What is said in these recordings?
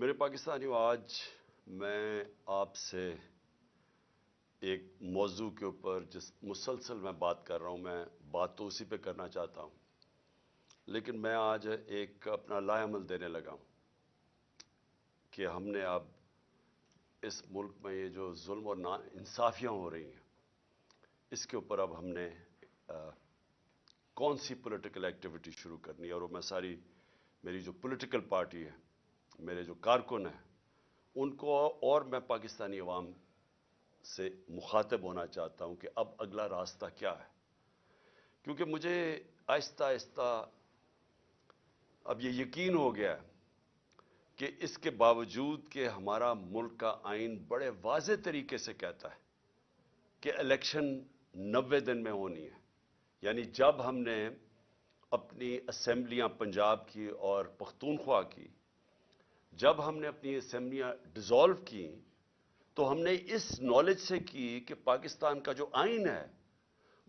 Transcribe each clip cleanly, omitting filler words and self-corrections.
میرے پاکستانیوں، آج میں آپ سے ایک موضوع کے اوپر جس مسلسل میں بات کر رہا ہوں، میں بات تو اسی پہ کرنا چاہتا ہوں، لیکن میں آج ایک اپنا لائے عمل دینے لگا ہوں کہ ہم نے اب اس ملک میں یہ جو ظلم اور نا انصافیاں ہو رہی ہیں، اس کے اوپر اب ہم نے کون سی پولیٹیکل ایکٹیویٹی شروع کرنی ہے، اور وہ میں میری جو پولیٹیکل پارٹی ہے، میرے جو کارکن ہیں، ان کو اور میں پاکستانی عوام سے مخاطب ہونا چاہتا ہوں کہ اب اگلا راستہ کیا ہے، کیونکہ مجھے آہستہ آہستہ اب یہ یقین ہو گیا ہے کہ اس کے باوجود کہ ہمارا ملک کا آئین بڑے واضح طریقے سے کہتا ہے کہ الیکشن 90 دن میں ہونی ہے، یعنی جب ہم نے اپنی اسمبلیاں پنجاب کی اور پختونخوا کی، جب ہم نے اپنی اسمبلیاں ڈیزالو کی، تو ہم نے اس نالج سے کی کہ پاکستان کا جو آئین ہے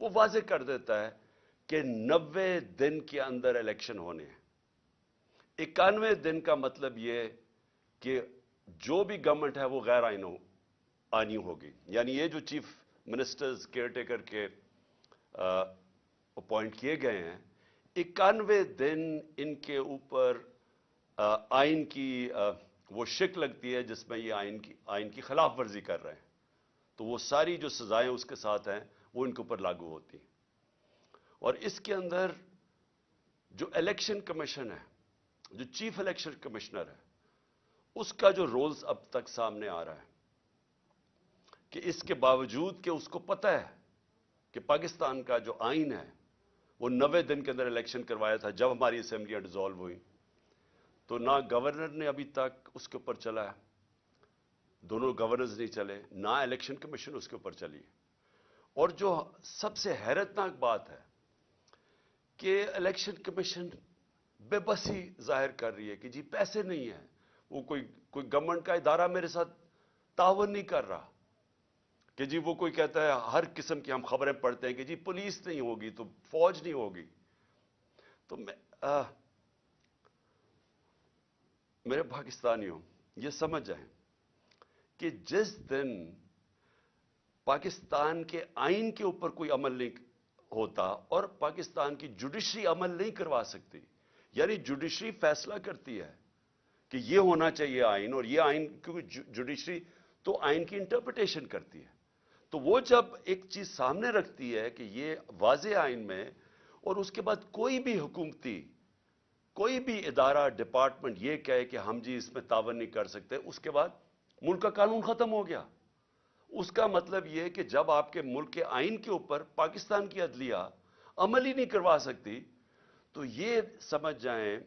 وہ واضح کر دیتا ہے کہ 90 دن کے اندر الیکشن ہونے ہیں۔ 91 دن کا مطلب یہ کہ جو بھی گورنمنٹ ہے وہ غیر آئینی ہوگی، یعنی یہ جو چیف منسٹرز کیئر ٹیکر کے اپوائنٹ کیے گئے ہیں، 91 دن ان کے اوپر آئین کی وہ شک لگتی ہے جس میں یہ آئین کی خلاف ورزی کر رہے ہیں، تو وہ ساری جو سزائیں اس کے ساتھ ہیں وہ ان کے اوپر لاگو ہوتی ہیں۔ اور اس کے اندر جو الیکشن کمیشن ہے، جو چیف الیکشن کمشنر ہے، اس کا جو رولز اب تک سامنے آ رہا ہے کہ اس کے باوجود کہ اس کو پتہ ہے کہ پاکستان کا جو آئین ہے وہ 90 دن کے اندر الیکشن کروایا تھا جب ہماری اسمبلیاں ڈیزالو ہوئی، تو نہ گورنر نے ابھی تک اس کے اوپر چلا ہے، دونوں گورنرز نہیں چلے، نہ الیکشن کمیشن اس کے اوپر چلی۔ اور جو سب سے حیرتناک بات ہے کہ الیکشن کمیشن بے بسی ظاہر کر رہی ہے کہ جی پیسے نہیں ہیں، وہ کوئی گورنمنٹ کا ادارہ میرے ساتھ تعاون نہیں کر رہا، کہ جی وہ کوئی کہتا ہے، ہر قسم کی ہم خبریں پڑھتے ہیں کہ جی پولیس نہیں ہوگی تو فوج نہیں ہوگی۔ تو میرے پاکستانیوں، یہ سمجھ جائیں کہ جس دن پاکستان کے آئین کے اوپر کوئی عمل نہیں ہوتا اور پاکستان کی جوڈیشری عمل نہیں کروا سکتی، یعنی جوڈیشری فیصلہ کرتی ہے کہ یہ ہونا چاہیے آئین، اور یہ آئین، کیونکہ جوڈیشری تو آئین کی انٹرپریٹیشن کرتی ہے، تو وہ جب ایک چیز سامنے رکھتی ہے کہ یہ واضح آئین میں، اور اس کے بعد کوئی بھی حکومتی کوئی بھی ادارہ ڈپارٹمنٹ یہ کہے کہ ہم جی اس میں تعاون نہیں کر سکتے، اس کے بعد ملک کا قانون ختم ہو گیا۔ اس کا مطلب یہ کہ جب آپ کے ملک کے آئین کے اوپر پاکستان کی عدلیہ عمل ہی نہیں کروا سکتی، تو یہ سمجھ جائیں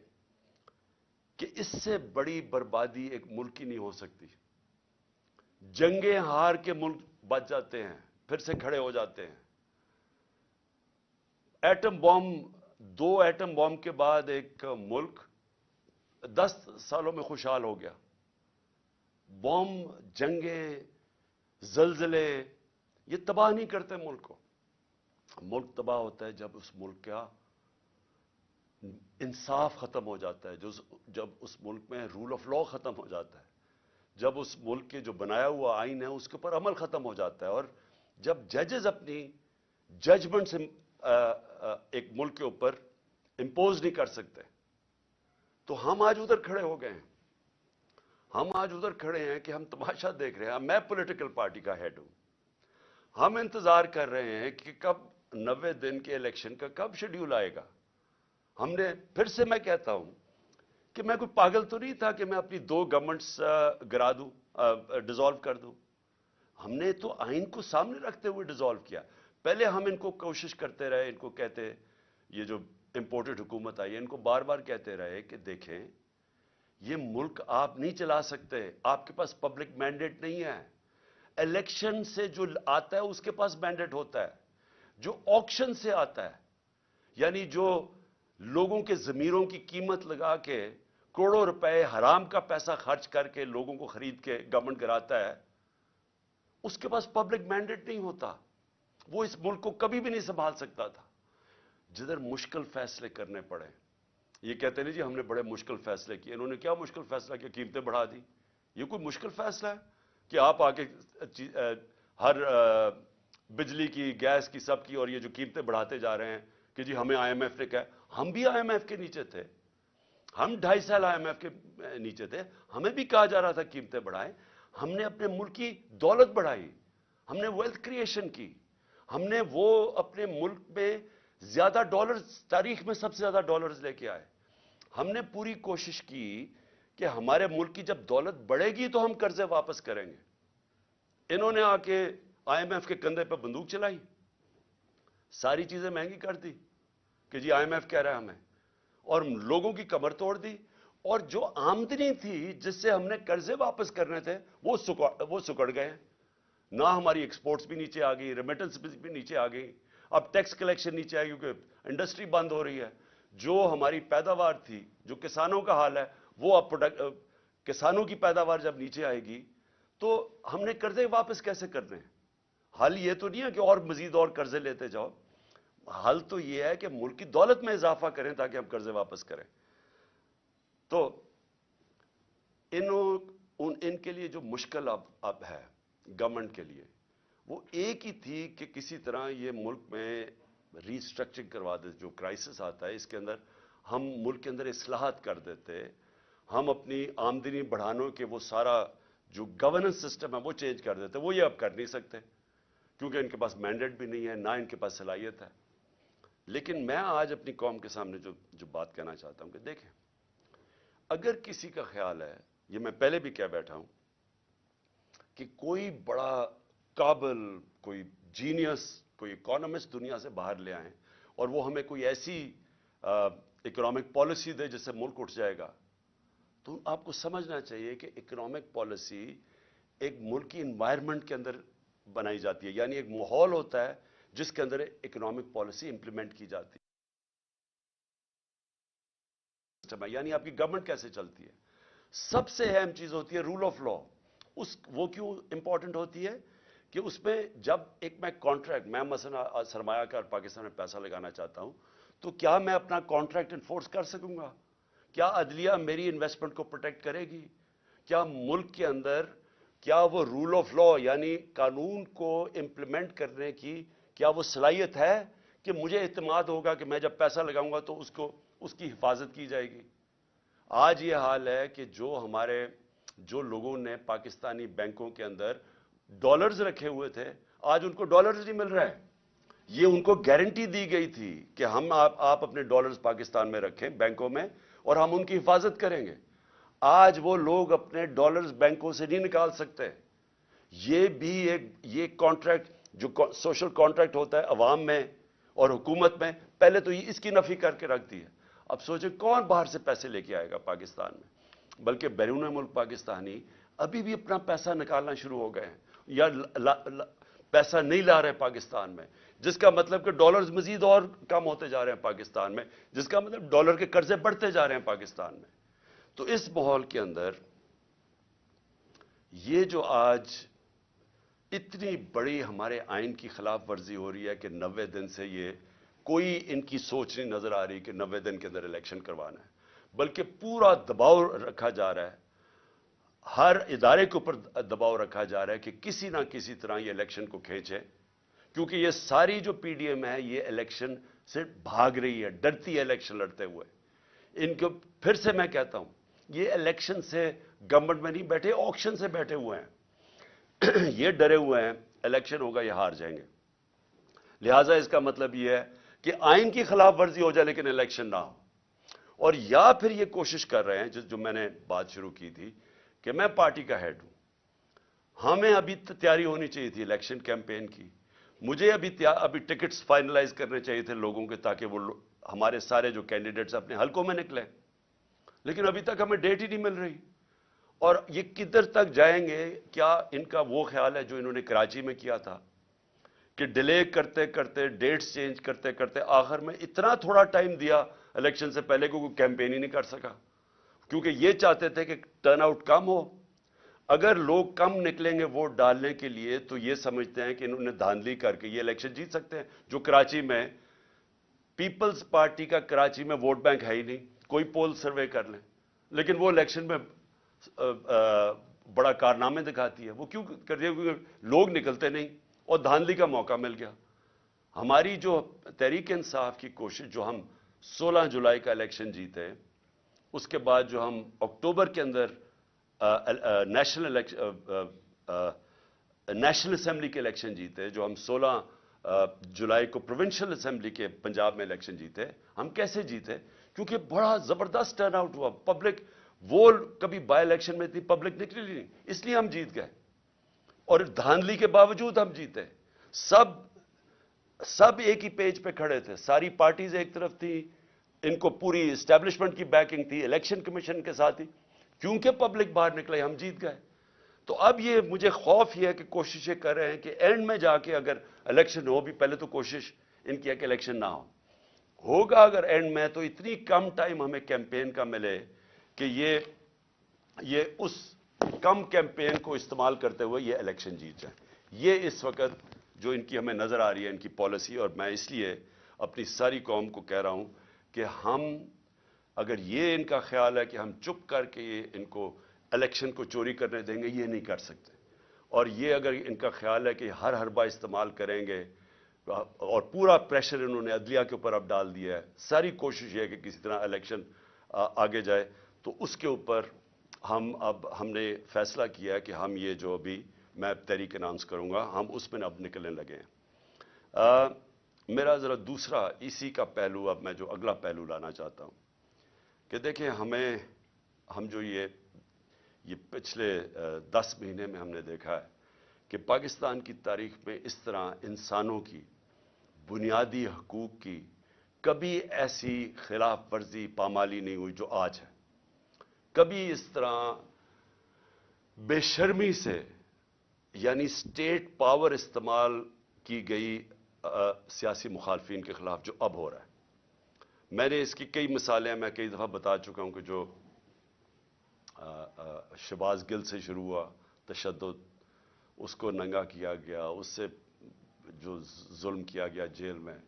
کہ اس سے بڑی بربادی ایک ملک کی نہیں ہو سکتی۔ جنگیں ہار کے ملک بچ جاتے ہیں، پھر سے کھڑے ہو جاتے ہیں۔ ایٹم بم، 2 ایٹم بم کے بعد ایک ملک 10 سالوں میں خوشحال ہو گیا۔ بم، جنگیں، زلزلے یہ تباہ نہیں کرتے ملک کو۔ ملک تباہ ہوتا ہے جب اس ملک کا انصاف ختم ہو جاتا ہے، جب اس ملک میں رول آف لا ختم ہو جاتا ہے، جب اس ملک کے جو بنایا ہوا آئین ہے اس کے اوپر عمل ختم ہو جاتا ہے، اور جب ججز اپنی ججمنٹ سے ایک ملک کے اوپر امپوز نہیں کر سکتے۔ تو ہم آج ادھر کھڑے ہو گئے ہیں، ہم آج ادھر کھڑے ہیں کہ ہم تماشا دیکھ رہے ہیں۔ میں پولیٹیکل پارٹی کا ہیڈ ہوں، ہم انتظار کر رہے ہیں کہ کب 90 دن کے الیکشن کا کب شیڈیول آئے گا۔ ہم نے پھر سے میں کہتا ہوں کہ میں کوئی پاگل تو نہیں تھا کہ میں اپنی 2 گورنمنٹس گرا دوں، ڈیزالو کر دوں۔ ہم نے تو آئین کو سامنے رکھتے ہوئے ڈیزالو کیا۔ پہلے ہم ان کو کوشش کرتے رہے، ان کو کہتے، یہ جو امپورٹڈ حکومت آئی ہے ان کو بار بار کہتے رہے کہ دیکھیں یہ ملک آپ نہیں چلا سکتے، آپ کے پاس پبلک مینڈیٹ نہیں ہے۔ الیکشن سے جو آتا ہے اس کے پاس مینڈیٹ ہوتا ہے، جو آکشن سے آتا ہے، یعنی جو لوگوں کے ضمیروں کی قیمت لگا کے کروڑوں روپے حرام کا پیسہ خرچ کر کے لوگوں کو خرید کے گورنمنٹ کراتا ہے، اس کے پاس پبلک مینڈیٹ نہیں ہوتا، وہ اس ملک کو کبھی بھی نہیں سنبھال سکتا تھا۔ جدھر مشکل فیصلے کرنے پڑے، یہ کہتے ہیں جی ہم نے بڑے مشکل فیصلے کیے. انہوں نے کیا مشکل فیصلہ کیا؟ قیمتیں بڑھا دی. یہ کوئی مشکل فیصلہ ہے کہ آپ آ کے ہر بجلی کی، گیس کی، سب کی، اور یہ جو قیمتیں بڑھاتے جا رہے ہیں کہ جی ہمیں آئی ایم ایف نے کہا. ہم بھی آئی ایم ایف کے نیچے تھے، ہم 2.5 سال آئی ایم ایف کے نیچے تھے، ہمیں بھی کہا جا رہا تھا قیمتیں بڑھائیں. ہم نے اپنے ملک کی دولت بڑھائی، ہم نے ویلتھ کریشن کی، ہم نے وہ اپنے ملک میں زیادہ ڈالرز، تاریخ میں سب سے زیادہ ڈالرز لے کے آئے. ہم نے پوری کوشش کی کہ ہمارے ملک کی جب دولت بڑھے گی تو ہم قرضے واپس کریں گے. انہوں نے آ کے آئی ایم ایف کے کندھے پہ بندوق چلائی، ساری چیزیں مہنگی کر دی کہ جی آئی ایم ایف کہہ رہا ہے ہمیں، اور لوگوں کی کمر توڑ دی. اور جو آمدنی تھی جس سے ہم نے قرضے واپس کرنے تھے وہ سکڑ گئے. نہ ہماری ایکسپورٹس بھی نیچے آ گئی، ریمیٹنس بھی نیچے آ گئی. اب ٹیکس کلیکشن نیچے آئے کیونکہ انڈسٹری بند ہو رہی ہے. جو ہماری پیداوار تھی، جو کسانوں کا حال ہے، وہ اب کسانوں کی پیداوار جب نیچے آئے گی تو ہم نے قرضے واپس کیسے کرنے ہیں؟ حل یہ تو نہیں ہے کہ اور مزید اور قرضے لیتے جاؤ. حل تو یہ ہے کہ ملک کی دولت میں اضافہ کریں تاکہ ہم قرضے واپس کریں. تو ان کے لیے جو مشکل اب ہے گورنمنٹ کے لیے، وہ ایک ہی تھی کہ کسی طرح یہ ملک میں ری اسٹرکچرنگ کروا دے. جو کرائسس آتا ہے اس کے اندر ہم ملک کے اندر اصلاحات کر دیتے، ہم اپنی آمدنی بڑھانے کے وہ سارا جو گورننس سسٹم ہے وہ چینج کر دیتے. وہ یہ اب کر نہیں سکتے کیونکہ ان کے پاس مینڈیٹ بھی نہیں ہے، نہ ان کے پاس صلاحیت ہے. لیکن میں آج اپنی قوم کے سامنے جو بات کہنا چاہتا ہوں کہ دیکھیں، اگر کسی کا خیال ہے، یہ میں پہلے بھی کہہ بیٹھا ہوں، کہ کوئی بڑا قابل، کوئی جینیس، کوئی اکانومسٹ دنیا سے باہر لے آئیں اور وہ ہمیں کوئی ایسی اکنامک پالیسی دے جس سے ملک اٹھ جائے گا، تو آپ کو سمجھنا چاہیے کہ اکنامک پالیسی ایک ملکی انوائرمنٹ کے اندر بنائی جاتی ہے. یعنی ایک ماحول ہوتا ہے جس کے اندر اکنامک پالیسی امپلیمنٹ کی جاتی ہے. یعنی آپ کی گورنمنٹ کیسے چلتی ہے. سب سے اہم چیز ہوتی ہے رول آف لا. وہ کیوں امپورٹنٹ ہوتی ہے کہ اس میں جب میں کانٹریکٹ، میں مثلا سرمایہ کار پاکستان میں پیسہ لگانا چاہتا ہوں تو کیا میں اپنا کانٹریکٹ انفورس کر سکوں گا؟ کیا عدلیہ میری انویسٹمنٹ کو پروٹیکٹ کرے گی؟ کیا ملک کے اندر کیا وہ رول آف لا یعنی قانون کو امپلیمنٹ کرنے کی کیا وہ صلاحیت ہے کہ مجھے اعتماد ہوگا کہ میں جب پیسہ لگاؤں گا تو اس کی حفاظت کی جائے گی؟ آج یہ حال ہے کہ جو لوگوں نے پاکستانی بینکوں کے اندر ڈالرز رکھے ہوئے تھے، آج ان کو ڈالرز نہیں مل رہے. یہ ان کو گارنٹی دی گئی تھی کہ آپ اپنے ڈالرز پاکستان میں رکھیں بینکوں میں اور ہم ان کی حفاظت کریں گے. آج وہ لوگ اپنے ڈالرز بینکوں سے نہیں نکال سکتے. یہ بھی یہ کانٹریکٹ جو سوشل کانٹریکٹ ہوتا ہے عوام میں اور حکومت میں، پہلے تو یہ اس کی نفی کر کے رکھ دی ہے. اب سوچیں کون باہر سے پیسے لے کے آئے گا پاکستان میں؟ بلکہ بیرون ملک پاکستانی ابھی بھی اپنا پیسہ نکالنا شروع ہو گئے ہیں یا پیسہ نہیں لا رہے پاکستان میں، جس کا مطلب کہ ڈالرز مزید اور کم ہوتے جا رہے ہیں پاکستان میں، جس کا مطلب ڈالر کے قرضے بڑھتے جا رہے ہیں پاکستان میں. تو اس ماحول کے اندر یہ جو آج اتنی بڑی ہمارے آئین کی خلاف ورزی ہو رہی ہے کہ 90 دن سے یہ کوئی ان کی سوچ نہیں نظر آ رہی کہ 90 دن کے اندر الیکشن کروانا ہے، بلکہ پورا دباؤ رکھا جا رہا ہے، ہر ادارے کے اوپر دباؤ رکھا جا رہا ہے کہ کسی نہ کسی طرح یہ الیکشن کو کھینچے. کیونکہ یہ ساری جو پی ڈی ایم ہے یہ الیکشن سے بھاگ رہی ہے، ڈرتی ہے الیکشن لڑتے ہوئے. ان کو پھر سے میں کہتا ہوں، یہ الیکشن سے گورنمنٹ میں نہیں بیٹھے، آکشن سے بیٹھے ہوئے ہیں. یہ ڈرے ہوئے ہیں الیکشن ہوگا یہ ہار جائیں گے. لہٰذا اس کا مطلب یہ ہے کہ آئین کی خلاف ورزی ہو جائے لیکن الیکشن نہ ہو. اور یا پھر یہ کوشش کر رہے ہیں جو میں نے بات شروع کی تھی کہ میں پارٹی کا ہیڈ ہوں، ہمیں ابھی تیاری ہونی چاہیے تھی الیکشن کیمپین کی، مجھے ابھی ٹکٹس فائنلائز کرنے چاہیے تھے لوگوں کے تاکہ وہ ہمارے سارے جو کینڈیڈیٹس اپنے حلقوں میں نکلیں، لیکن ابھی تک ہمیں ڈیٹ ہی نہیں مل رہی. اور یہ کدھر تک جائیں گے؟ کیا ان کا وہ خیال ہے جو انہوں نے کراچی میں کیا تھا کہ ڈیلے کرتے کرتے، ڈیٹس چینج کرتے کرتے آخر میں اتنا تھوڑا ٹائم دیا الیکشن سے پہلے کو کوئی کیمپین ہی نہیں کر سکا، کیونکہ یہ چاہتے تھے کہ ٹرن آؤٹ کم ہو. اگر لوگ کم نکلیں گے ووٹ ڈالنے کے لیے تو یہ سمجھتے ہیں کہ انہوں نے دھاندلی کر کے یہ الیکشن جیت سکتے ہیں. جو کراچی میں پیپلز پارٹی کا کراچی میں ووٹ بینک ہے ہی نہیں، کوئی پول سروے کر لیں، لیکن وہ الیکشن میں بڑا کارنامے دکھاتی ہے. وہ کیوں کرتی ہے؟ کیونکہ لوگ نکلتے نہیں اور دھاندلی کا موقع مل گیا. ہماری جو تحریک انصاف کی کوشش، جو ہم 16 جولائی کا الیکشن جیتے، اس کے بعد جو ہم اکتوبر کے اندر نیشنل اسمبلی کے الیکشن جیتے، جو ہم 16 جولائی کو پروونشل اسمبلی کے پنجاب میں الیکشن جیتے، ہم کیسے جیتے؟ کیونکہ بڑا زبردست ٹرن آؤٹ ہوا. پبلک، وہ کبھی بائی الیکشن میں اتنی پبلک نکلی نہیں، اس لیے ہم جیت گئے. اور دھاندلی کے باوجود ہم جیتے. سب ایک ہی پیج پہ کھڑے تھے، ساری پارٹیز ایک طرف تھی، ان کو پوری اسٹیبلشمنٹ کی بیکنگ تھی، الیکشن کمیشن کے ساتھ ہی. کیونکہ پبلک باہر نکلے، ہم جیت گئے. تو اب یہ مجھے خوف یہ ہے کہ کوششیں کر رہے ہیں کہ اینڈ میں جا کے اگر الیکشن ہو، بھی پہلے تو کوشش ان کی ہے کہ الیکشن نہ ہوگا اگر اینڈ میں، تو اتنی کم ٹائم ہمیں کیمپین کا ملے کہ یہ اس کم کیمپین کو استعمال کرتے ہوئے یہ الیکشن جیت جائیں. یہ اس وقت جو ان کی ہمیں نظر آ رہی ہے، ان کی پالیسی. اور میں اس لیے اپنی ساری قوم کو کہہ رہا ہوں کہ ہم، اگر یہ ان کا خیال ہے کہ ہم چپ کر کے ان کو الیکشن کو چوری کرنے دیں گے، یہ نہیں کر سکتے. اور یہ اگر ان کا خیال ہے کہ ہر حربہ استعمال کریں گے، اور پورا پریشر انہوں نے عدلیہ کے اوپر اب ڈال دیا ہے، ساری کوشش یہ ہے کہ کسی طرح الیکشن آگے جائے، تو اس کے اوپر ہم نے فیصلہ کیا ہے کہ ہم یہ جو ابھی میں تحریک اناؤنس کروں گا، ہم اس میں اب نکلنے لگے ہیں. میرا ذرا دوسرا اسی کا پہلو، اب میں جو اگلا پہلو لانا چاہتا ہوں کہ دیکھیں، ہم جو یہ پچھلے 10 مہینے میں ہم نے دیکھا ہے کہ پاکستان کی تاریخ میں اس طرح انسانوں کی بنیادی حقوق کی کبھی ایسی خلاف ورزی، پامالی نہیں ہوئی جو آج ہے. کبھی اس طرح بے شرمی سے، یعنی اسٹیٹ پاور استعمال کی گئی سیاسی مخالفین کے خلاف جو اب ہو رہا ہے. میں نے اس کی کئی مثالیں میں کئی دفعہ بتا چکا ہوں کہ جو شہباز گل سے شروع ہوا تشدد، اس کو ننگا کیا گیا، اس سے جو ظلم کیا گیا جیل میں،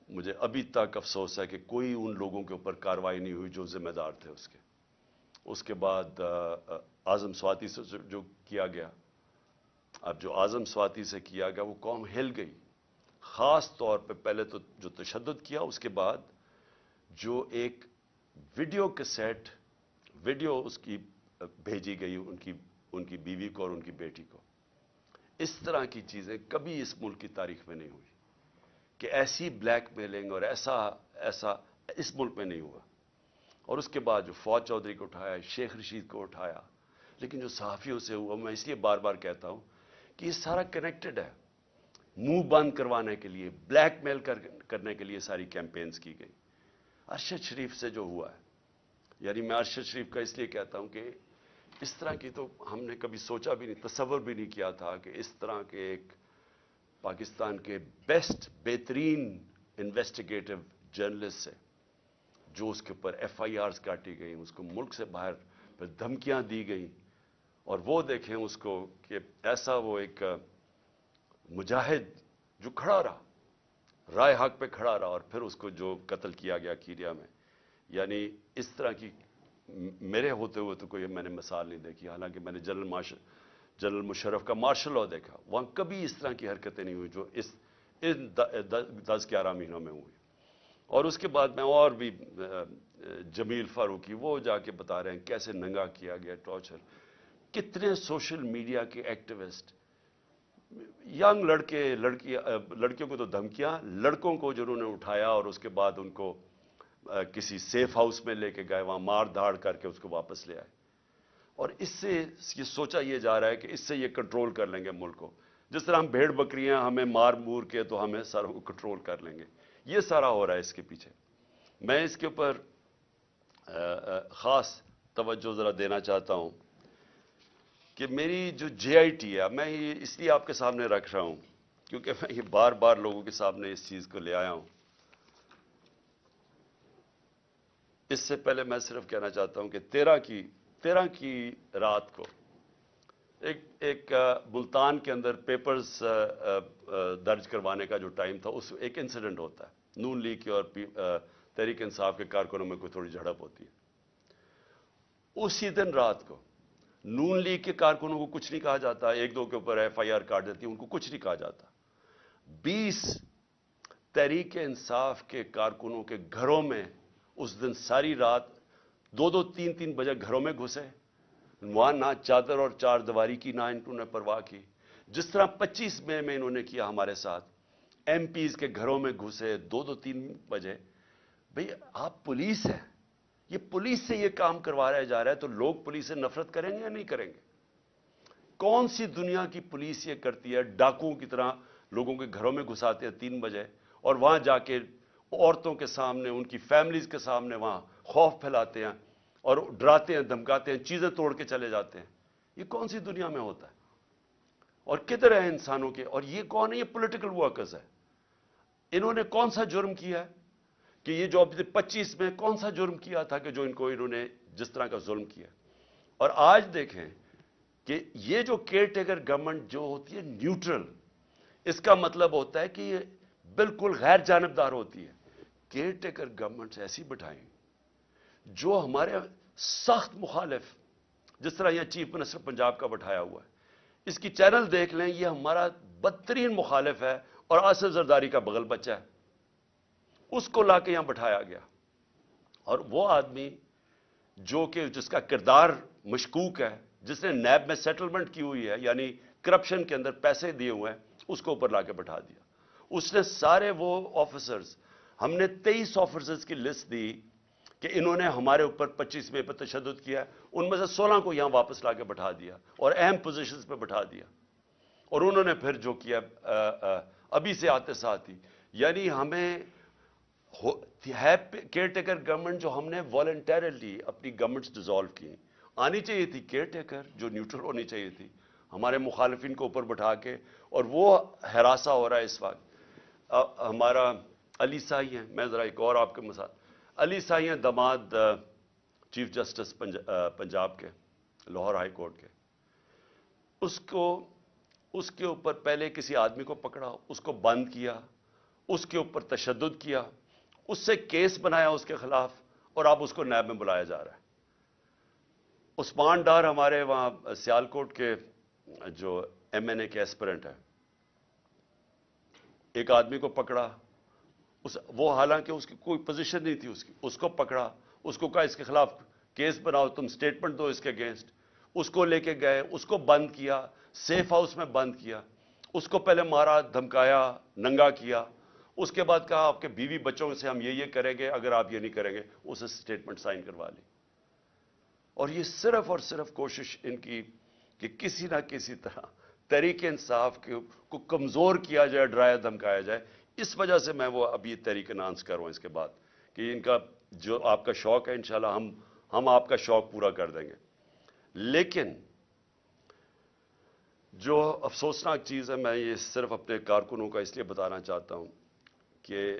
مجھے ابھی تک افسوس ہے کہ کوئی ان لوگوں کے اوپر کارروائی نہیں ہوئی جو ذمہ دار تھے اس کے. اس کے بعد اعظم سواتی سے جو کیا گیا، اب جو اعظم سواتی سے کیا گیا، وہ قوم ہل گئی. خاص طور پہ پہلے تو جو تشدد کیا، اس کے بعد جو ایک ویڈیو کیسٹ ویڈیو اس کی بھیجی گئی ان کی بیوی کو اور ان کی بیٹی کو. اس طرح کی چیزیں کبھی اس ملک کی تاریخ میں نہیں ہوئی کہ ایسی بلیک میلنگ اور ایسا اس ملک میں نہیں ہوا. اور اس کے بعد جو فواد چودھری کو اٹھایا، شیخ رشید کو اٹھایا، لیکن جو صحافیوں سے ہوا، میں اس لیے بار بار کہتا ہوں کہ یہ سارا کنیکٹڈ ہے. منہ بند کروانے کے لیے، بلیک میل کرنے کے لیے ساری کیمپینز کی گئی. ارشد شریف سے جو ہوا ہے، یعنی میں ارشد شریف کا اس لیے کہتا ہوں کہ اس طرح کی تو ہم نے کبھی سوچا بھی نہیں، تصور بھی نہیں کیا تھا کہ اس طرح کے ایک پاکستان کے بہترین انویسٹیگیٹو جرنلسٹ سے، جو اس کے اوپر ایف آئی آرز کاٹی گئیں، اس کو ملک سے باہر پھر دھمکیاں دی گئیں، اور وہ دیکھیں اس کو کہ ایسا وہ ایک مجاہد جو کھڑا رہا، رائے حق پہ کھڑا رہا، اور پھر اس کو جو قتل کیا گیا کیریا میں. یعنی اس طرح کی میرے ہوتے ہوئے تو کوئی میں نے مثال نہیں دیکھی. حالانکہ میں نے جنرل مشرف کا مارشل لاء دیکھا، وہاں کبھی اس طرح کی حرکتیں نہیں ہوئی جو ان 10-11 مہینوں میں ہوئی. اور اس کے بعد میں اور بھی جمیل فاروقی، وہ جا کے بتا رہے ہیں کیسے ننگا کیا گیا، ٹارچر. کتنے سوشل میڈیا کے ایکٹیوسٹ، ینگ لڑکیوں کو تو دھمکیاں، لڑکوں کو جنہوں نے اٹھایا اور اس کے بعد ان کو کسی سیف ہاؤس میں لے کے گئے، وہاں مار دھاڑ کر کے اس کو واپس لے آئے. اور اس سے یہ سوچا یہ جا رہا ہے کہ اس سے یہ کنٹرول کر لیں گے ملک کو. جس طرح ہم بھیڑ بکریاں ہمیں مار مور کے تو ہمیں ساروں کو کنٹرول کر لیں گے. یہ سارا ہو رہا ہے اس کے پیچھے. میں اس کے اوپر خاص توجہ ذرا دینا چاہتا ہوں کہ میری جو جے آئی ٹی ہے، میں یہ اس لیے آپ کے سامنے رکھ رہا ہوں کیونکہ میں یہ بار بار لوگوں کے سامنے اس چیز کو لے آیا ہوں. اس سے پہلے میں صرف کہنا چاہتا ہوں کہ 13 کی رات کو ایک ملتان کے اندر پیپرز درج کروانے کا جو ٹائم تھا، اس ایک انسیڈنٹ ہوتا ہے، نون لیگ کے اور تحریک انصاف کے کارکنوں میں کوئی تھوڑی جھڑپ ہوتی ہے۔ اسی دن رات کو نون لیگ کے کارکنوں کو کچھ نہیں کہا جاتا، ایک دو کے اوپر ایف آئی آر کاٹ دیتی ہے، ان کو کچھ نہیں کہا جاتا۔ 20 تحریک انصاف کے کارکنوں کے گھروں میں اس دن ساری رات 2-2 3-3 بجے گھروں میں گھسے، وہاں نہ چادر اور چار دیواری کی نہ انہوں نے پرواہ کی، جس طرح 25 مئی میں انہوں نے کیا ہمارے ساتھ۔ ایم پیز کے گھروں میں گھسے 2-2 3 بجے۔ بھئی آپ پولیس ہیں، یہ پولیس سے یہ کام کروایا جا رہا ہے، تو لوگ پولیس سے نفرت کریں گے یا نہیں کریں گے؟ کون سی دنیا کی پولیس یہ کرتی ہے؟ ڈاکوؤں کی طرح لوگوں کے گھروں میں گھساتے ہیں 3 بجے، اور وہاں جا کے عورتوں کے سامنے، ان کی فیملیز کے سامنے وہاں خوف پھیلاتے ہیں اور ڈراتے ہیں، دھمکاتے ہیں، چیزیں توڑ کے چلے جاتے ہیں۔ یہ کون سی دنیا میں ہوتا ہے؟ اور کدھر ہے انسانوں کے؟ اور یہ کون ہے؟ یہ پولیٹیکل ورکرز ہے۔ انہوں نے کون سا جرم کیا ہے کہ یہ جو 25 میں کون سا جرم کیا تھا کہ جو انہوں نے جس طرح کا ظلم کیا؟ اور آج دیکھیں کہ یہ جو کیئر ٹیکر گورنمنٹ جو ہوتی ہے نیوٹرل، اس کا مطلب ہوتا ہے کہ یہ بالکل غیر جانبدار ہوتی ہے۔ کیئر ٹیکر گورنمنٹ ایسی بٹھائیں جو ہمارے سخت مخالف، جس طرح یہ چیف منسٹر پنجاب کا بٹھایا ہوا ہے، اس کی چینل دیکھ لیں، یہ ہمارا بدترین مخالف ہے اور آصف زرداری کا بغل بچہ ہے، اس کو لا کے یہاں بٹھایا گیا۔ اور وہ آدمی جو کہ جس کا کردار مشکوک ہے، جس نے نیب میں سیٹلمنٹ کی ہوئی ہے، یعنی کرپشن کے اندر پیسے دیے ہوئے ہیں، اس کو اوپر لا کے بٹھا دیا۔ اس نے سارے وہ آفیسرز، ہم نے 23 آفیسرز کی لسٹ دی کہ انہوں نے ہمارے اوپر 25 مئی پر تشدد کیا، ان میں سے 16 کو یہاں واپس لا کے بٹھا دیا اور اہم پوزیشنز پہ بٹھا دیا۔ اور انہوں نے پھر جو کیا ابھی سے آتے ساتھ ہی، یعنی ہمیں ہے کیئر ٹیکر گورنمنٹ جو ہم نے والنٹیرلی اپنی گورنمنٹس ڈیزالو کی، آنی چاہیے تھی کیئر ٹیکر جو نیوٹرل ہونی چاہیے تھی، ہمارے مخالفین کو اوپر بٹھا کے، اور وہ ہراساں ہو رہا ہے اس وقت۔ ہمارا علی سائی ہیں، میں ذرا ایک اور آپ کے مثال، علی سائی ہیں داماد چیف جسٹس پنجاب کے، لاہور ہائی کورٹ کے، اس کے اوپر پہلے کسی آدمی کو پکڑا، اس کو بند کیا، اس کے اوپر تشدد کیا، اس سے کیس بنایا اس کے خلاف، اور اب اس کو نیب میں بلایا جا رہا ہے۔ عثمان ڈار ہمارے وہاں سیالکوٹ کے جو ایم این اے کے ایسپرنٹ ہے، ایک آدمی کو پکڑا، وہ حالانکہ اس کی کوئی پوزیشن نہیں تھی، اس کو پکڑا، اس کو کہا اس کے خلاف کیس بناؤ، تم سٹیٹمنٹ دو اس کے اگینسٹ، اس کو لے کے گئے، اس کو بند کیا، سیف ہاؤس میں بند کیا، اس کو پہلے مارا، دھمکایا، ننگا کیا، اس کے بعد کہا آپ کے بیوی بچوں سے ہم یہ کریں گے اگر آپ یہ نہیں کریں گے، اسے سٹیٹمنٹ سائن کروا لی۔ اور یہ صرف اور صرف کوشش ان کی کہ کسی نہ کسی طرح تحریک انصاف کو کمزور کیا جائے، ڈرایا دھمکایا جائے۔ اس وجہ سے میں وہ ابھی تحریک اناؤنس کر رہا ہوں اس کے بعد کہ ان کا جو آپ کا شوق ہے انشاءاللہ ہم آپ کا شوق پورا کر دیں گے۔ لیکن جو افسوسناک چیز ہے، میں یہ صرف اپنے کارکنوں کا اس لیے بتانا چاہتا ہوں کہ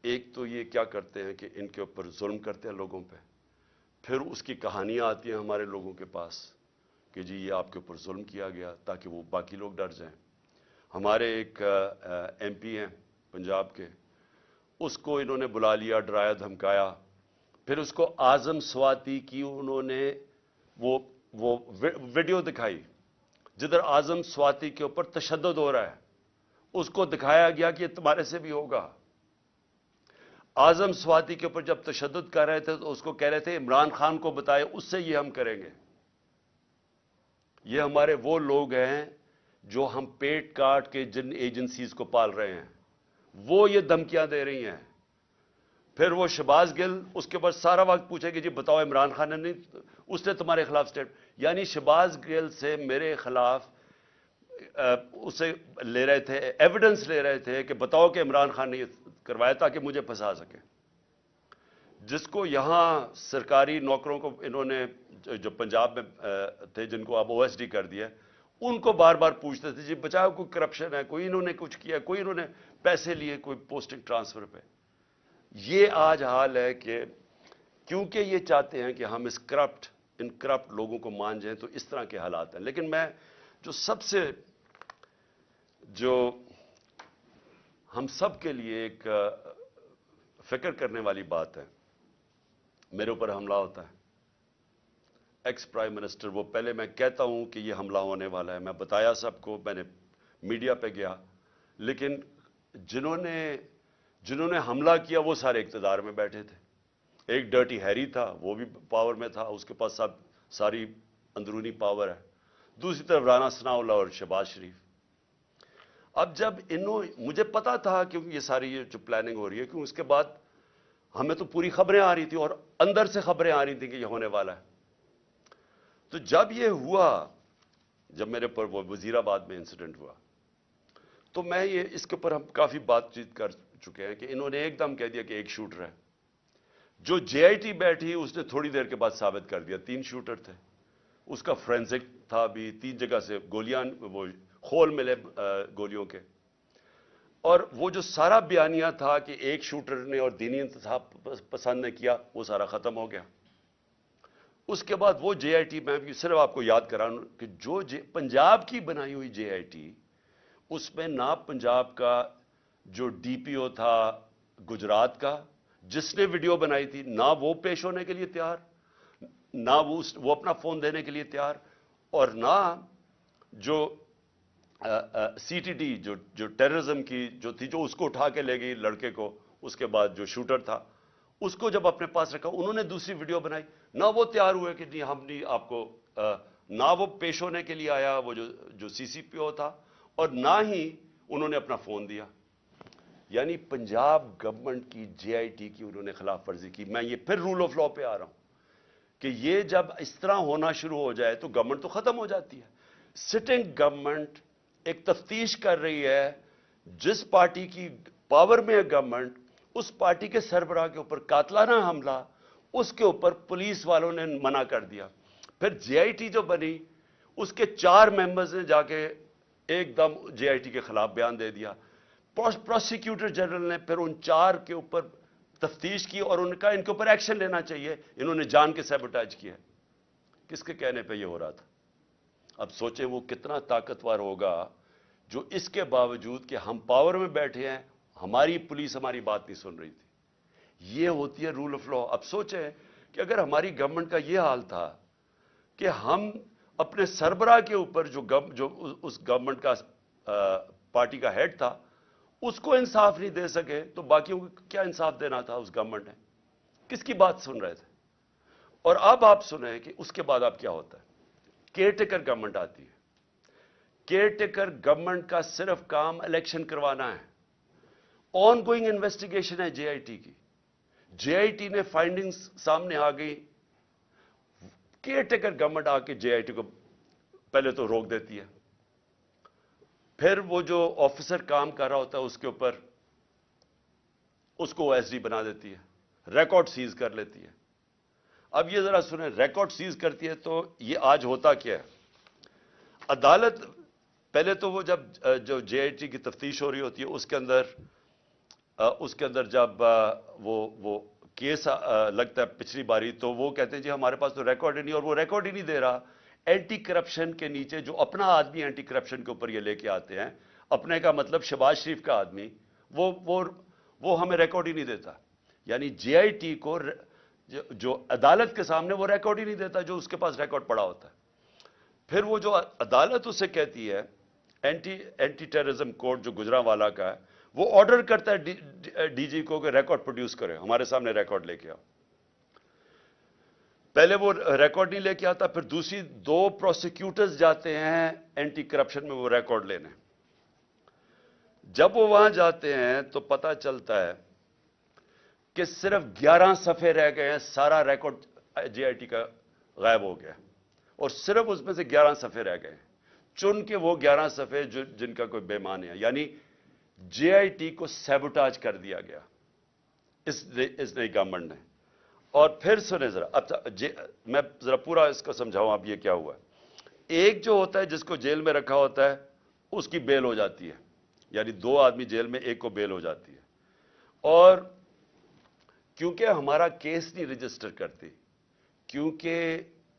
ایک تو یہ کیا کرتے ہیں کہ ان کے اوپر ظلم کرتے ہیں لوگوں پہ، پھر اس کی کہانیاں آتی ہیں ہمارے لوگوں کے پاس کہ جی یہ آپ کے اوپر ظلم کیا گیا تاکہ وہ باقی لوگ ڈر جائیں۔ ہمارے ایک ایم پی ہیں پنجاب کے، اس کو انہوں نے بلا لیا، ڈرایا دھمکایا، پھر اس کو اعظم سواتی کی انہوں نے وہ ویڈیو دکھائی جدھر اعظم سواتی کے اوپر تشدد ہو رہا ہے، اس کو دکھایا گیا کہ یہ تمہارے سے بھی ہوگا۔ اعظم سواتی کے اوپر جب تشدد کر رہے تھے تو اس کو کہہ رہے تھے عمران خان کو بتائے، اس سے یہ ہم کریں گے۔ یہ ہمارے وہ لوگ ہیں جو ہم پیٹ کاٹ کے جن ایجنسیز کو پال رہے ہیں، وہ یہ دھمکیاں دے رہی ہیں۔ پھر وہ شہباز گل اس کے بعد سارا وقت پوچھے کہ جی بتاؤ عمران خان نے نہیں، اس نے تمہارے خلاف سٹیٹ، یعنی شہباز گل سے میرے خلاف اسے لے رہے تھے، ایویڈنس لے رہے تھے کہ بتاؤ کہ عمران خان نے یہ کروایا تاکہ مجھے پھنسا سکے۔ جس کو یہاں سرکاری نوکروں کو انہوں نے جو پنجاب میں تھے جن کو اب او ایس ڈی کر دیا، ان کو بار بار پوچھتے تھے جی بچاؤ کوئی کرپشن ہے، کوئی انہوں نے کچھ کیا، کوئی انہوں نے پیسے لیے کوئی پوسٹنگ ٹرانسفر پہ۔ یہ آج حال ہے کہ کیونکہ یہ چاہتے ہیں کہ ہم اس کرپٹ ان کرپٹ لوگوں کو مان جائیں تو اس طرح کے حالات ہیں. لیکن میں جو سب سے جو ہم سب کے لیے ایک فکر کرنے والی بات ہے، میرے اوپر حملہ ہوتا ہے، ایکس پرائم منسٹر، وہ پہلے میں کہتا ہوں کہ یہ حملہ ہونے والا ہے، میں بتایا سب کو، میں نے میڈیا پہ گیا، لیکن جنہوں نے حملہ کیا وہ سارے اقتدار میں بیٹھے تھے. ایک ڈرٹی ہیری تھا، وہ بھی پاور میں تھا، اس کے پاس ساری اندرونی پاور ہے. دوسری طرف رانا ثناء اللہ اور شہباز شریف. اب جب مجھے پتا تھا کہ یہ ساری جو پلاننگ ہو رہی ہے، کیوں اس کے بعد ہمیں تو پوری خبریں آ رہی تھی اور اندر سے خبریں آ رہی تھیں کہ یہ ہونے والا ہے. تو جب یہ ہوا، جب میرے پر وہ وزیر آباد میں انسیڈنٹ ہوا، تو میں اس کے اوپر ہم کافی بات چیت کر چکے ہیں کہ انہوں نے ایک دم کہہ دیا کہ ایک شوٹر ہے. جو جے آئی ٹی بیٹھی اس نے تھوڑی دیر کے بعد ثابت کر دیا 3 شوٹر تھے. اس کا فرینزک تھا بھی، 3 جگہ سے گولیاں، وہ خول ملے گولیوں کے. اور وہ جو سارا بیانیہ تھا کہ ایک شوٹر نے اور دینی انتخاب پسند نے کیا، وہ سارا ختم ہو گیا. اس کے بعد وہ جے آئی ٹی، میں بھی صرف آپ کو یاد کراؤں کہ جو پنجاب کی بنائی ہوئی جے آئی ٹی، اس میں نہ پنجاب کا جو ڈی پی او تھا گجرات کا، جس نے ویڈیو بنائی تھی، نہ وہ پیش ہونے کے لیے تیار، نہ وہ اپنا فون دینے کے لیے تیار، اور نہ جو سی ٹی ڈی جو ٹیررزم کی جو تھی، جو اس کو اٹھا کے لے گئی لڑکے کو، اس کے بعد جو شوٹر تھا اس کو جب اپنے پاس رکھا، انہوں نے دوسری ویڈیو بنائی، نہ وہ تیار ہوئے کہ نہیں ہم نہیں آپ کو، نہ وہ پیش ہونے کے لیے آیا وہ جو سی سی پی او تھا، اور نہ ہی انہوں نے اپنا فون دیا. یعنی پنجاب گورنمنٹ کی جے آئی ٹی کی انہوں نے خلاف ورزی کی. میں یہ پھر رول آف لا پہ آ رہا ہوں کہ یہ جب اس طرح ہونا شروع ہو جائے تو گورنمنٹ تو ختم ہو جاتی ہے. سٹنگ گورنمنٹ ایک تفتیش کر رہی ہے، جس پارٹی کی پاور میں ہے گورنمنٹ، اس پارٹی کے سربراہ کے اوپر قاتلانہ حملہ، اس کے اوپر پولیس والوں نے منع کر دیا. پھر جے آئی ٹی جو بنی، اس کے 4 ممبرز نے جا کے ایک دم جے آئی ٹی کے خلاف بیان دے دیا. پروسیکیوٹر جنرل نے پھر ان 4 کے اوپر تفتیش کی اور ان کا ان کے اوپر ایکشن لینا چاہیے، انہوں نے جان کے سیبوٹاج کیا. کس کے کہنے پہ یہ ہو رہا تھا؟ اب سوچیں وہ کتنا طاقتور ہوگا جو اس کے باوجود کہ ہم پاور میں بیٹھے ہیں، ہماری پولیس ہماری بات نہیں سن رہی تھی. یہ ہوتی ہے رول آف لا. اب سوچیں کہ اگر ہماری گورنمنٹ کا یہ حال تھا کہ ہم اپنے سربراہ کے اوپر جو اس گورنمنٹ کا پارٹی کا ہیڈ تھا، اس کو انصاف نہیں دے سکے تو باقیوں کو کیا انصاف دینا تھا؟ اس گورنمنٹ نے کس کی بات سن رہے تھے؟ اور اب آپ سنیں کہ اس کے بعد اب کیا ہوتا ہے. کیئر ٹیکر گورنمنٹ آتی ہے. کیئر ٹیکر گورنمنٹ کا صرف کام الیکشن کروانا ہے. آن گوئنگ انویسٹیگیشن ہے جے آئی ٹی کی. جے آئی ٹی نے فائنڈنگز سامنے آ گئی. کیئر ٹیکر گورنمنٹ آ کے جے آئی ٹی کو پہلے تو روک دیتی ہے، پھر وہ جو آفیسر کام کر رہا ہوتا ہے اس کے اوپر اس کو ایس ڈی بنا دیتی ہے، ریکارڈ سیز کر لیتی ہے. اب یہ ذرا سنیں، ریکارڈ سیز کرتی ہے تو یہ آج ہوتا کیا ہے؟ عدالت پہلے تو وہ جو جے آئی ٹی کی تفتیش ہو رہی ہوتی ہے، اس کے اندر جب وہ کیس لگتا ہے پچھلی باری، تو وہ کہتے ہیں جی ہمارے پاس تو ریکارڈ ہی نہیں، اور وہ ریکارڈ ہی نہیں دے رہا. اینٹی کرپشن کے نیچے جو اپنا آدمی اینٹی کرپشن کے اوپر یہ لے کے آتے ہیں، اپنے کا مطلب شہباز شریف کا آدمی، وہ ہمیں ریکارڈ ہی نہیں دیتا. یعنی جے آئی ٹی کو جو عدالت کے سامنے وہ ریکارڈ ہی نہیں دیتا جو اس کے پاس ریکارڈ پڑا ہوتا ہے. پھر وہ جو عدالت اسے کہتی ہے، اینٹی ٹیررزم کورٹ جو گجرانوالہ کا ہے، وہ آرڈر کرتا ہے ڈی جی کو کہ ریکارڈ پروڈیوس کرے، ہمارے سامنے ریکارڈ لے کے آؤ. پہلے وہ ریکارڈ نہیں لے کے آتا، پھر دوسری 2 پروسیکیوٹرز جاتے ہیں اینٹی کرپشن میں وہ ریکارڈ لینے. جب وہ وہاں جاتے ہیں تو پتہ چلتا ہے کہ صرف 11 صفحے رہ گئے ہیں، سارا ریکارڈ جے آئی ٹی کا غائب ہو گیا، اور صرف اس میں سے 11 صفحے رہ گئے ہیں. چن کے وہ 11 صفحے جن کا کوئی بیمان ہے. یعنی جے آئی ٹی کو سیبوٹاج کر دیا گیا اس نئی گورنمنٹ نے. اور پھر سنیں ذرا، اب میں ذرا پورا اس کو سمجھاؤں اب یہ کیا ہوا ہے. ایک جو ہوتا ہے جس کو جیل میں رکھا ہوتا ہے، اس کی بیل ہو جاتی ہے. یعنی 2 آدمی جیل میں، ایک کو بیل ہو جاتی ہے. اور کیونکہ ہمارا کیس نہیں رجسٹر کرتی، کیونکہ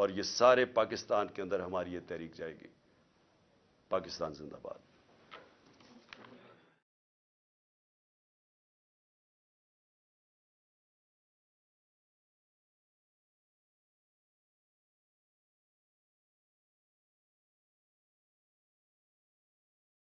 اور یہ سارے پاکستان کے اندر ہماری یہ تحریک جائے گی۔ پاکستان زندہ باد۔